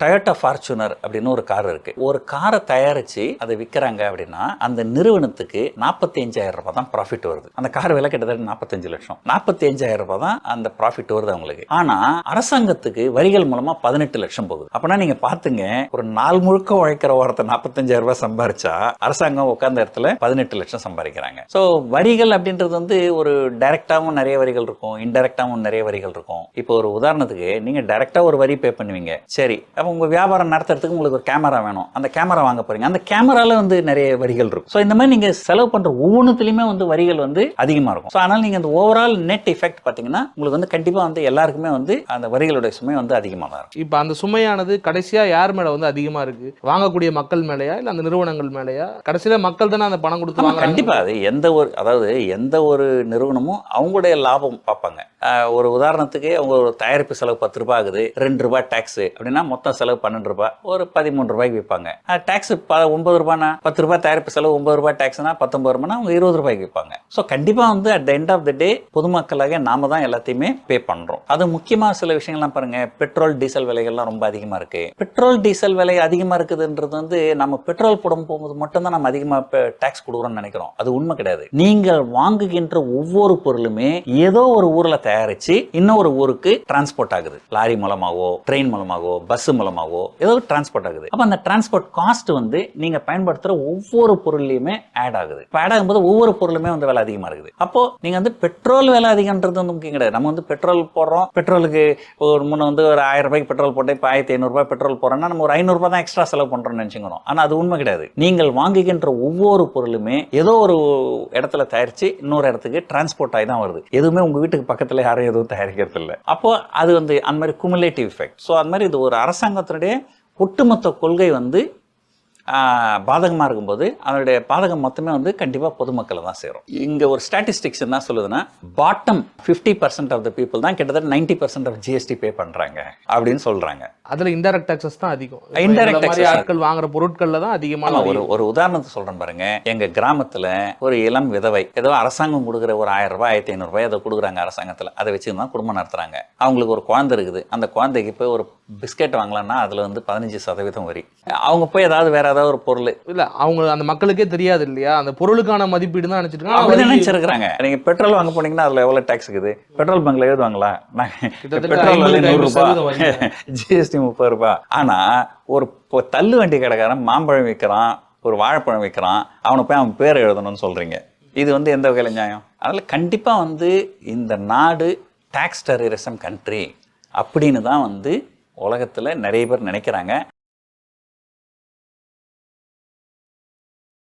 Toyota Fortuner அப்படின்னு ஒரு car இருக்கு. ஒரு காரை தயாரிச்சு அதை விற்கிறாங்க அப்படின்னா அந்த நிறுவனத்துக்கு 45,000 ரூபாய் தான் ப்ராஃபிட் வருது. அந்த கார் விலை கிட்டத்தட்ட 45 லட்சம். 45,000 ரூபாய் தான் அந்த ப்ராஃபிட் வருது அவங்களுக்கு. ஆனா அரசாங்கத்துக்கு வரிகள் மூலமா 18 லட்சம் போகுது. அப்பனா நீங்க பாத்துங்க, ஒரு நாள் முழுக்க உழைக்கிற வாரத்தை 45,000 ரூபாய் சம்பாரிச்சா அரசாங்கம் உட்கார்ந்த இடத்துல 18 லட்சம் சம்பாதிக்கிறாங்க. ஸோ வரிகள் அப்படின்றது வந்து ஒரு டைரக்டாவும் நிறைய வரிகள் இருக்கும், இன்டைரக்டாவும் நிறைய வரிகள் இருக்கும். இப்போ ஒரு உதாரணத்துக்கு நீங்க டைரக்டா ஒரு வரி பே பண்ணுவீங்க. சரி, உங்க வியாபாரம் நடத்துறதுக்கு உங்களுக்கு ஒரு கேமரா வேணும், அந்த கேமரா வாங்க போறீங்க, அந்த கேமரால வந்து நிறைய வரிகள் இருக்கும். ஸோ இந்த மாதிரி நீங்க செலவு பண்ற ஒவ்வொன்றுத்துலயுமே வந்து வரிகள் வந்து அதிகமா இருக்கும். ஸோ அதனால நீங்க அந்த ஓவரால் நெட் எஃபெக்ட் பாத்தீங்கன்னா உங்களுக்கு வந்து கண்டிப்பா வந்து எல்லாருக்குமே வந்து அந்த வரிகளுடைய சுமை வந்து அதிகமாக தான் இருக்கும். இப்போ அந்த சுமையானது கடைசியா யார் மேல வந்து அதிகமா இருக்கு? வாங்கக்கூடிய மக்கள் மேலயா இல்ல அந்த நிறுவனங்கள் மேலயா? கடைசியில மக்கள் தானே அந்த பணம் கொடுத்து வாங்குறாங்க. கண்டிப்பா அது எந்த ஒரு நிறுவனமும் அவங்களுடைய லாபம் பார்ப்பாங்க. ஒரு உதாரணத்துக்கு அவங்க ஒரு தயாரிப்பு செலவு 10 ரூபாய் ஆகுது, 2 ரூபாய் டாக்ஸ் அப்படின்னா மொத்தம் செலவு 12 ரூபாய், ஒரு 13 ரூபாய்க்கு விற்பாங்க. டாக்ஸ் 9 ரூபாய்னா 10 ரூபாய் தயாரிப்பு செலவு, 9 ரூபாய் டாக்ஸ்னா 19 ரூபாய்னா அவங்க 20 ரூபாய்க்கு விற்பாங்க. ஸோ கண்டிப்பா வந்து at the end of the day பொதுமக்களாக நாம தான் எல்லாத்தையுமே பே பண்றோம். அது முக்கியமா சில விஷயங்கள்லாம் பாருங்க, பெட்ரோல் டீசல் விலைகள்லாம் ரொம்ப அதிகமா இருக்கு. பெட்ரோல் டீசல் விலை அதிகமா இருக்குதுன்றது வந்து நம்ம பெட்ரோல் போடும் போகும்போது மட்டும்தான் நம்ம அதிகமா டாக்ஸ் கொடுக்குறோம்னு நினைக்கிறோம். அது உண்மை கிடையாது. நீங்கள் வாங்குகின்ற ஒவ்வொரு பொருளுமே ஏதோ ஒரு ஊர்ல தயாரிச்சு இன்னொரு ஊருக்கு டிரான்ஸ்போர்ட் ஆகுது. லாரி மூலமாவோ, ட்ரெயின் மூலமாவோ, பஸ் மூலமாவோ ஏதோ டிரான்ஸ்போர்ட் ஆகுது. அப்ப அந்த டிரான்ஸ்போர்ட் காஸ்ட் வந்து நீங்க பயன்படுத்துற ஒவ்வொரு பொருள்லயுமே ஆட் ஆகுது. ஆட் ஆகும்போது ஒவ்வொரு பொருளுமே வந்து விலை அதிகமா இருக்குது. அப்போ நீங்க வந்து பெட்ரோல் விலை அதிகம்ன்றது வந்து முக்கியம் கிடையாது. நம்ம வந்து பெட்ரோல் போடுறோம், பெட்ரோலுக்கு ஒரு முன்ன வந்து ஒரு 1000 ரூபாய்க்கு பெட்ரோல் போட்டு இப்போ 1500 ரூபாய் பெட்ரோல் போறோம்னா நம்ம ஒரு 500 ரூபாய் தான் எக்ஸ்ட்ரா செலவு பண்றோம்னு நினைச்சுக்கணும். ஆனா அது உண்மை கிடையாது. நீங்கள் வாங்குகின்ற ஒவ்வொரு பொருளுமே ஏதோ ஒரு இடத்துல தயாரிச்சு இன்னொரு இடத்துக்கு டிரான்ஸ்போர்ட் ஆகி தான் வருது. எதுவுமே உங்க வீட்டுக்கு பக்கத்துல யாரும் எதுவும் தயாரிக்கிறது இல்லை. அப்போ அது வந்து அந்த மாதிரி குமுலேட்டிவ் எஃபெக்ட். ஸோ அது மாதிரி இது ஒரு அரசாங்கத்தினுடைய ஒட்டுமொத்த கொள்கை வந்து பாதகமாக இருக்கும்போது அதனுடைய பாதகம் மொத்தமே வந்து கண்டிப்பாக பொதுமக்களை தான் சேரும். இங்கே ஒரு ஸ்டாட்டிஸ்டிக்ஸ் என்ன சொல்லுதுன்னா, பாட்டம் 50% ஆஃப் த பீப்புள் தான் கிட்டத்தட்ட 90% ஆஃப் ஜிஎஸ்டி பே பண்ணுறாங்க அப்படின்னு சொல்கிறாங்க. அதில் இன்டைரக்ட் டாக்ஸஸ் தான் அதிகம். இன்டைரக்ட் டாக்ஸ் ஆட்கள் வாங்குற பொருட்களில் தான் அதிகமான. ஒரு உதாரணத்தை சொல்கிறேன் பாருங்க. எங்கள் கிராமத்தில் ஒரு இளம் விதவை ஏதோ அரசாங்கம் கொடுக்குற ஒரு 1000 ரூபாய் 1500 ரூபாய் அதை கொடுக்குறாங்க அரசாங்கத்தில். அதை வச்சு தான் குடும்பம் நடத்துகிறாங்க. அவங்களுக்கு ஒரு குழந்தை இருக்குது. அந்த குழந்தைக்கு போய் ஒரு பிஸ்கெட் வாங்கலாம்னா அதில் வந்து 15% வரி. அவங்க போய் ஏதாவது வேற ஒரு பொருள் இல்ல, அவங்க அந்த மக்களுக்கே தெரியாது இல்லையா, அந்த பொருளுக்கான மதிப்பீடு தான் நினைச்சிருக்காங்க. நீங்க பெட்ரோல் வாங்க போனீங்கன்னா அதுல எவ்வளவு டாக்ஸ் இருக்குது? பெட்ரோல் பங்க்ல எழுதுவாங்களா, பெட்ரோல் 100 ரூபாய், ஜிஎஸ்டி 30 ரூபாய். ஆனா ஒரு தள்ளு வண்டி கடைக்காரன் மாம்பழம் விற்கிறான், ஒரு வாழைப்பழம் விற்கிறான், அவனை போய் அவன் பேர் எழுதணும்னு சொல்றீங்க. இது வந்து எந்த வகையில நியாயம்? அதனால கண்டிப்பா வந்து இந்த நாடு டாக்ஸ் டெரரிசம் கண்ட்ரி அப்படின்னு தான் வந்து உலகத்துல நிறைய பேர் நினைக்கிறாங்க.